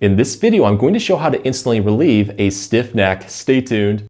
In this video, I'm going to show how to instantly relieve a stiff neck. Stay tuned.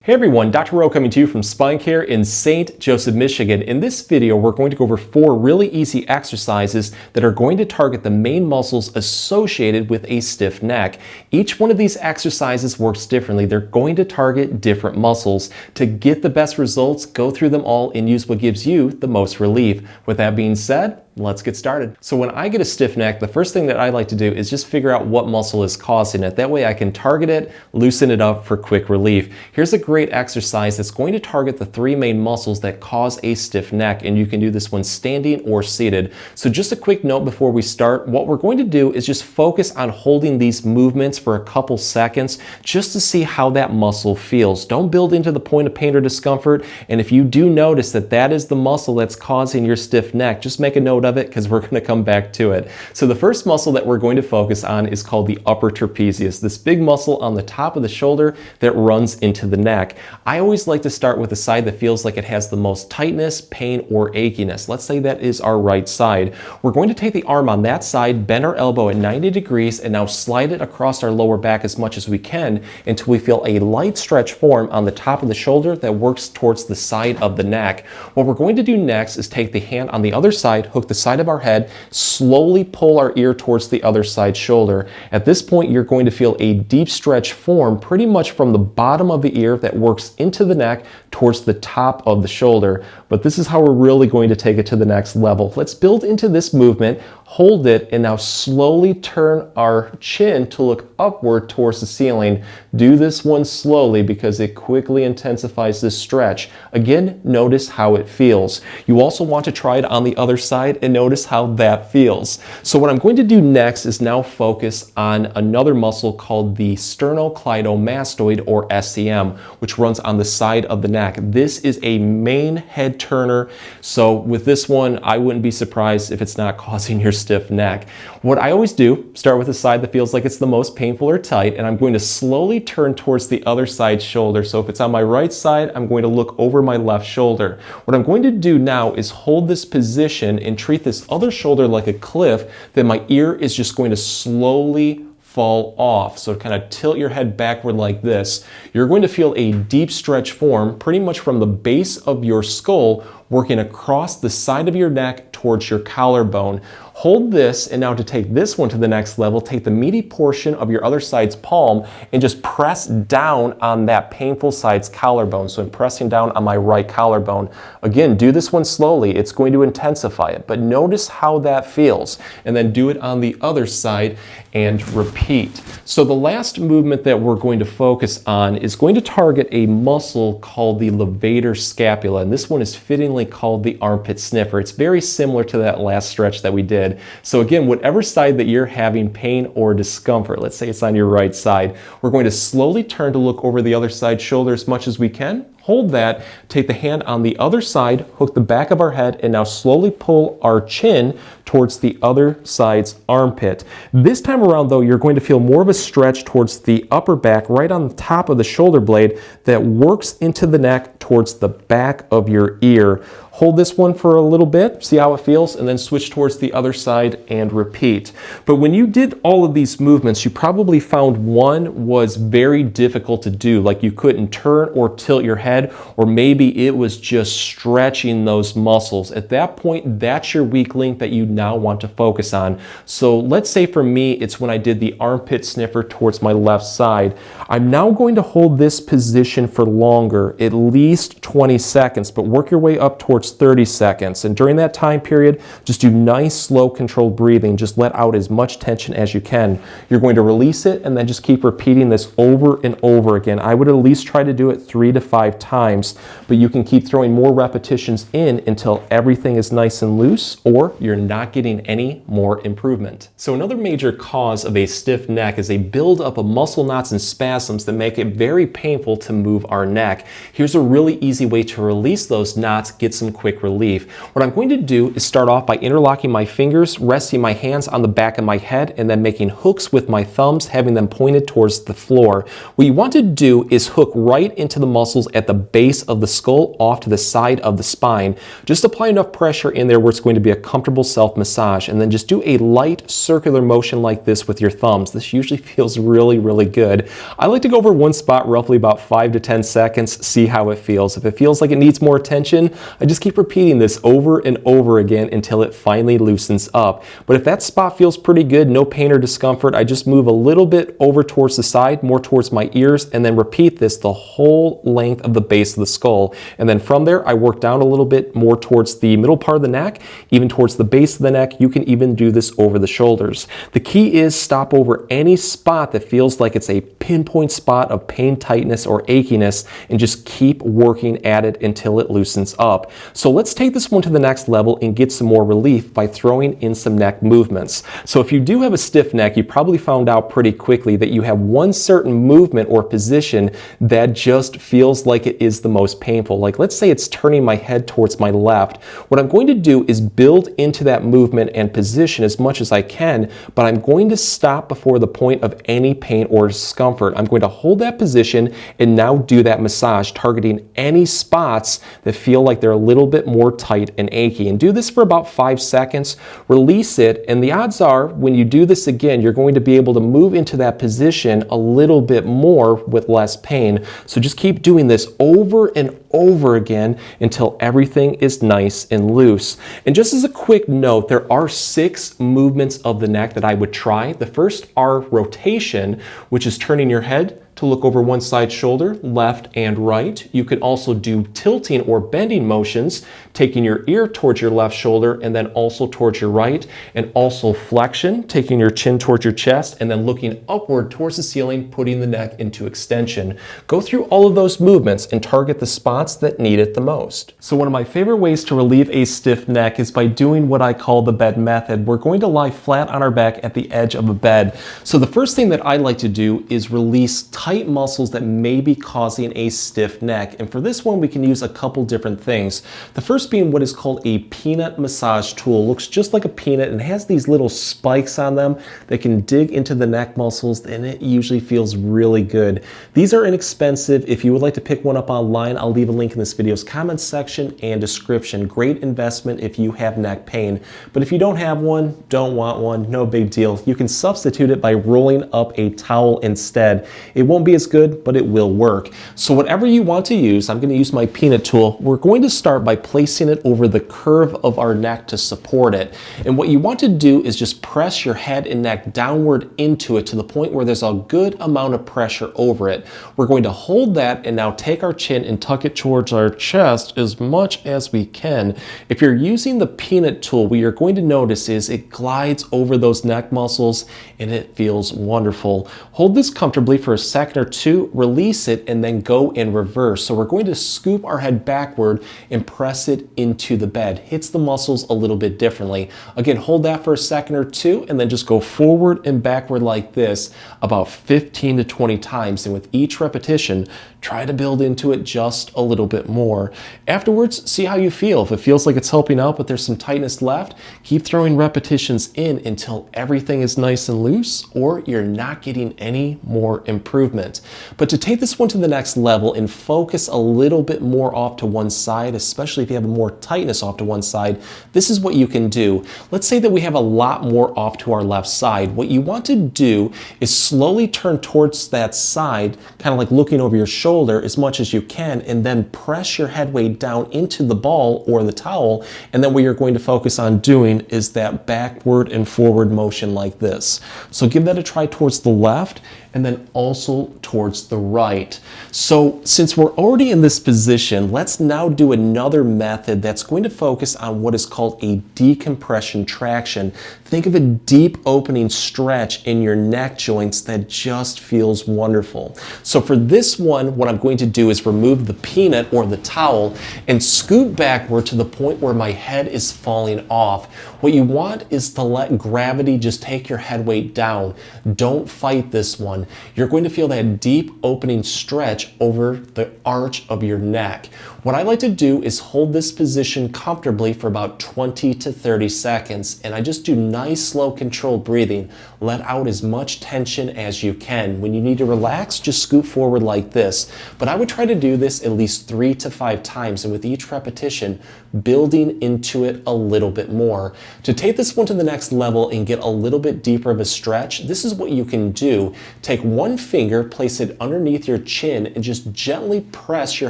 Hey everyone, Dr. Rowe coming to you from SpineCare in St. Joseph, Michigan. In this video, we're going to go over 4 really easy exercises that are going to target the main muscles associated with a stiff neck. Each one of these exercises works differently. They're going to target different muscles. To get the best results, go through them all and use what gives you the most relief. With that being said, let's get started. So when I get a stiff neck, the first thing that I like to do is just figure out what muscle is causing it. That way I can target it, loosen it up for quick relief. Here's a great exercise that's going to target the 3 main muscles that cause a stiff neck, and you can do this when standing or seated. So just a quick note before we start, what we're going to do is just focus on holding these movements for a couple seconds just to see how that muscle feels. Don't build into the point of pain or discomfort, and if you do notice that that is the muscle that's causing your stiff neck, just make a note of it because we're going to come back to it. So the first muscle that we're going to focus on is called the upper trapezius, this big muscle on the top of the shoulder that runs into the neck. I always like to start with the side that feels like it has the most tightness, pain, or achiness. Let's say that is our right side. We're going to take the arm on that side, bend our elbow at 90 degrees, and now slide it across our lower back as much as we can until we feel a light stretch form on the top of the shoulder that works towards the side of the neck. What we're going to do next is take the hand on the other side, hook the side of our head, slowly pull our ear towards the other side's shoulder. At this point, you're going to feel a deep stretch form pretty much from the bottom of the ear that works into the neck towards the top of the shoulder. But this is how we're really going to take it to the next level. Let's build into this movement, hold it, and now slowly turn our chin to look upward towards the ceiling. Do this one slowly because it quickly intensifies this stretch. Again, notice how it feels. You also want to try it on the other side and notice how that feels. So what I'm going to do next is now focus on another muscle called the sternocleidomastoid, or SCM, which runs on the side of the neck. This is a main head turner. So with this one, I wouldn't be surprised if it's not causing your stiff neck. What I always do, start with the side that feels like it's the most painful or tight, and I'm going to slowly turn towards the other side's shoulder. So if it's on my right side, I'm going to look over my left shoulder. What I'm going to do now is hold this position and treat this other shoulder like a cliff, then my ear is just going to slowly fall off. So kind of tilt your head backward like this. You're going to feel a deep stretch form pretty much from the base of your skull working across the side of your neck towards your collarbone. Hold this, and now to take this one to the next level, take the meaty portion of your other side's palm and just press down on that painful side's collarbone. So I'm pressing down on my right collarbone. Again, do this one slowly. It's going to intensify it, but notice how that feels. And then do it on the other side and repeat. So the last movement that we're going to focus on is going to target a muscle called the levator scapula, and this one is fittingly called the armpit sniffer. It's very similar to that last stretch that we did. So again, whatever side that you're having pain or discomfort, let's say it's on your right side, we're going to slowly turn to look over the other side's shoulder as much as we can. Hold that, take the hand on the other side, hook the back of our head, and now slowly pull our chin towards the other side's armpit. This time around though, you're going to feel more of a stretch towards the upper back, right on the top of the shoulder blade that works into the neck towards the back of your ear. Hold this one for a little bit, see how it feels, and then switch towards the other side and repeat. But when you did all of these movements, you probably found one was very difficult to do, like you couldn't turn or tilt your head, or maybe it was just stretching those muscles. At that point, that's your weak link that you now want to focus on. So let's say for me, it's when I did the armpit sniffer towards my left side. I'm now going to hold this position for longer, at least 20 seconds, but work your way up towards 30 seconds. And during that time period, just do nice, slow, controlled breathing. Just let out as much tension as you can. You're going to release it and then just keep repeating this over and over again. I would at least try to do it 3 to 5 times, but you can keep throwing more repetitions in until everything is nice and loose, or you're not getting any more improvement. So another major cause of a stiff neck is a buildup of muscle knots and spasms that make it very painful to move our neck. Here's a really easy way to release those knots, get some quick relief. What I'm going to do is start off by interlocking my fingers, resting my hands on the back of my head, and then making hooks with my thumbs, having them pointed towards the floor. What you want to do is hook right into the muscles at the base of the skull off to the side of the spine. Just apply enough pressure in there where it's going to be a comfortable self massage, and then just do a light circular motion like this with your thumbs. This usually feels really, really good. I like to go over one spot roughly about 5 to 10 seconds, see how it feels. If it feels like it needs more attention, I just keep repeating this over and over again until it finally loosens up. But if that spot feels pretty good, no pain or discomfort, I just move a little bit over towards the side, more towards my ears, and then repeat this the whole length of the base of the skull. And then from there, I work down a little bit more towards the middle part of the neck, even towards the base of the neck. You can even do this over the shoulders. The key is stop over any spot that feels like it's a pinpoint spot of pain, tightness, or achiness, and just keep working at it until it loosens up. So let's take this one to the next level and get some more relief by throwing in some neck movements. So if you do have a stiff neck, you probably found out pretty quickly that you have one certain movement or position that just feels like it is the most painful. Like let's say it's turning my head towards my left. What I'm going to do is build into that movement and position as much as I can, but I'm going to stop before the point of any pain or discomfort. I'm going to hold that position and now do that massage, targeting any spots that feel like they're a little bit more tight and achy. And do this for about 5 seconds, release it, and the odds are when you do this again, you're going to be able to move into that position a little bit more with less pain. So just keep doing this over and over again until everything is nice and loose. And just as a quick note, there are 6 movements of the neck that I would try. The first are rotation, which is turning your head to look over one side shoulder, left and right. You could also do tilting or bending motions, taking your ear towards your left shoulder and then also towards your right, and also flexion, taking your chin towards your chest and then looking upward towards the ceiling, putting the neck into extension. Go through all of those movements and target the spots that need it the most. So one of my favorite ways to relieve a stiff neck is by doing what I call the bed method. We're going to lie flat on our back at the edge of a bed. So the first thing that I like to do is release tight muscles that may be causing a stiff neck. And for this one, we can use a couple different things. The first being what is called a peanut massage tool. It looks just like a peanut and has these little spikes on them that can dig into the neck muscles, and it usually feels really good. These are inexpensive. If you would like to pick one up online, I'll leave a link in this video's comments section and description. Great investment if you have neck pain. But if you don't have one, don't want one, no big deal. You can substitute it by rolling up a towel instead. It won't be as good, but it will work. So whatever you want to use, I'm going to use my peanut tool. We're going to start by placing it over the curve of our neck to support it. And what you want to do is just press your head and neck downward into it to the point where there's a good amount of pressure over it. We're going to hold that and now take our chin and tuck it towards our chest as much as we can. If you're using the peanut tool, what you're going to notice is it glides over those neck muscles and it feels wonderful. Hold this comfortably for a second or two, release it, and then go in reverse. So we're going to scoop our head backward and press it into the bed. Hits the muscles a little bit differently. Again, hold that for a second or two, and then just go forward and backward like this about 15 to 20 times. And with each repetition, try to build into it just a little bit more. Afterwards, see how you feel. If it feels like it's helping out, but there's some tightness left, keep throwing repetitions in until everything is nice and loose, or you're not getting any more improvement. But to take this one to the next level and focus a little bit more off to one side, especially if you have more tightness off to one side, this is what you can do. Let's say that we have a lot more off to our left side. What you want to do is slowly turn towards that side, kind of like looking over your shoulder as much as you can, and then press your head weight down into the ball or the towel. And then what you're going to focus on doing is that backward and forward motion like this. So give that a try towards the left and then also towards the right. So since we're already in this position, let's now do another method that's going to focus on what is called a decompression traction. Think of a deep opening stretch in your neck joints that just feels wonderful. So for this one, what I'm going to do is remove the peanut or the towel and scoot backward to the point where my head is falling off. What you want is to let gravity just take your head weight down. Don't fight this one. You're going to feel that deep opening stretch over the arch of your neck. What I like to do is hold this position comfortably for about 20 to 30 seconds, and I just do nice, slow, controlled breathing. Let out as much tension as you can. When you need to relax, just scoot forward like this. But I would try to do this at least 3 to 5 times, and with each repetition, building into it a little bit more. To take this one to the next level and get a little bit deeper of a stretch, this is what you can do. Take one finger, place it underneath your chin, and just gently press your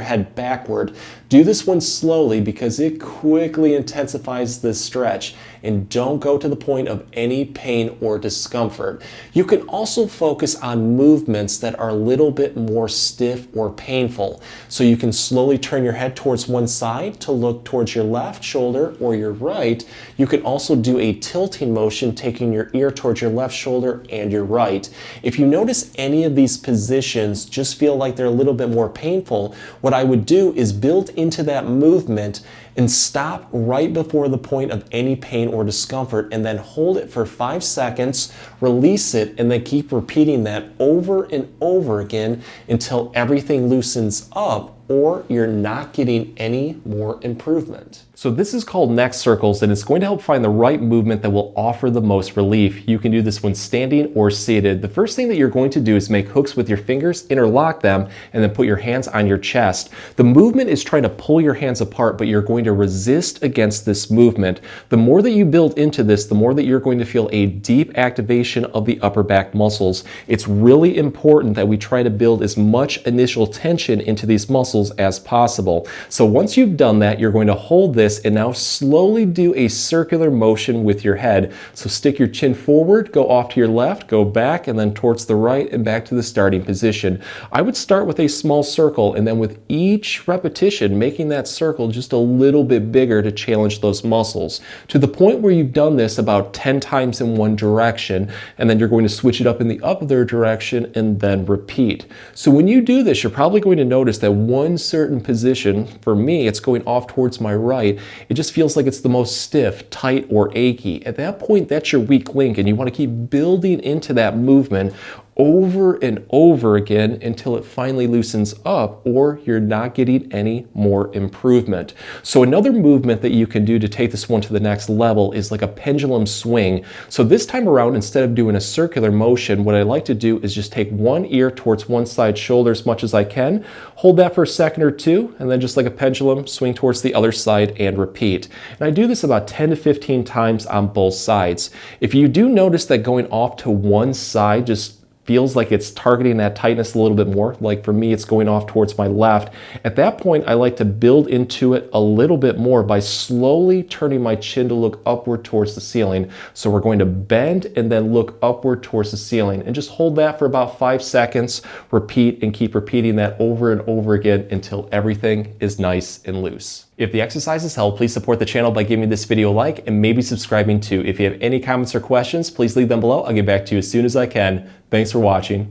head backward. Do this one slowly because it quickly intensifies this stretch, and don't go to the point of any pain or discomfort. You can also focus on movements that are a little bit more stiff or painful. So you can slowly turn your head towards one side to look towards your left shoulder or your right. You can also do a tilting motion, taking your ear towards your left shoulder and your right. If you notice any of these positions just feel like they're a little bit more painful, what I would do is build into that movement and stop right before the point of any pain or discomfort, and then hold it for 5 seconds, release it, and then keep repeating that over and over again until everything loosens up or you're not getting any more improvement. So this is called neck circles, and it's going to help find the right movement that will offer the most relief. You can do this when standing or seated. The first thing that you're going to do is make hooks with your fingers, interlock them, and then put your hands on your chest. The movement is trying to pull your hands apart, but you're going to resist against this movement. The more that you build into this, the more that you're going to feel a deep activation of the upper back muscles. It's really important that we try to build as much initial tension into these muscles as possible. So once you've done that, you're going to hold this and now slowly do a circular motion with your head. So stick your chin forward, go off to your left, go back, and then towards the right and back to the starting position. I would start with a small circle, and then with each repetition, making that circle just a little bit bigger to challenge those muscles, to the point where you've done this about 10 times in one direction, and then you're going to switch it up in the other direction and then repeat. So when you do this, you're probably going to notice that one certain position, for me, it's going off towards my right, it just feels like it's the most stiff, tight, or achy. At that point, that's your weak link, and you want to keep building into that movement over and over again until it finally loosens up or you're not getting any more improvement. So another movement that you can do to take this one to the next level is like a pendulum swing. So this time around, instead of doing a circular motion, what I like to do is just take one ear towards one side shoulder as much as I can, hold that for a second or two, and then just like a pendulum, swing towards the other side and repeat. And I do this about 10 to 15 times on both sides. If you do notice that going off to one side just feels like it's targeting that tightness a little bit more, like for me it's going off towards my left, at that point I like to build into it a little bit more by slowly turning my chin to look upward towards the ceiling. So we're going to bend and then look upward towards the ceiling, and just hold that for about 5 seconds, repeat, and keep repeating that over and over again until everything is nice and loose. If the exercises help, please support the channel by giving this video a like and maybe subscribing too. If you have any comments or questions, please leave them below. I'll get back to you as soon as I can. Thanks for watching.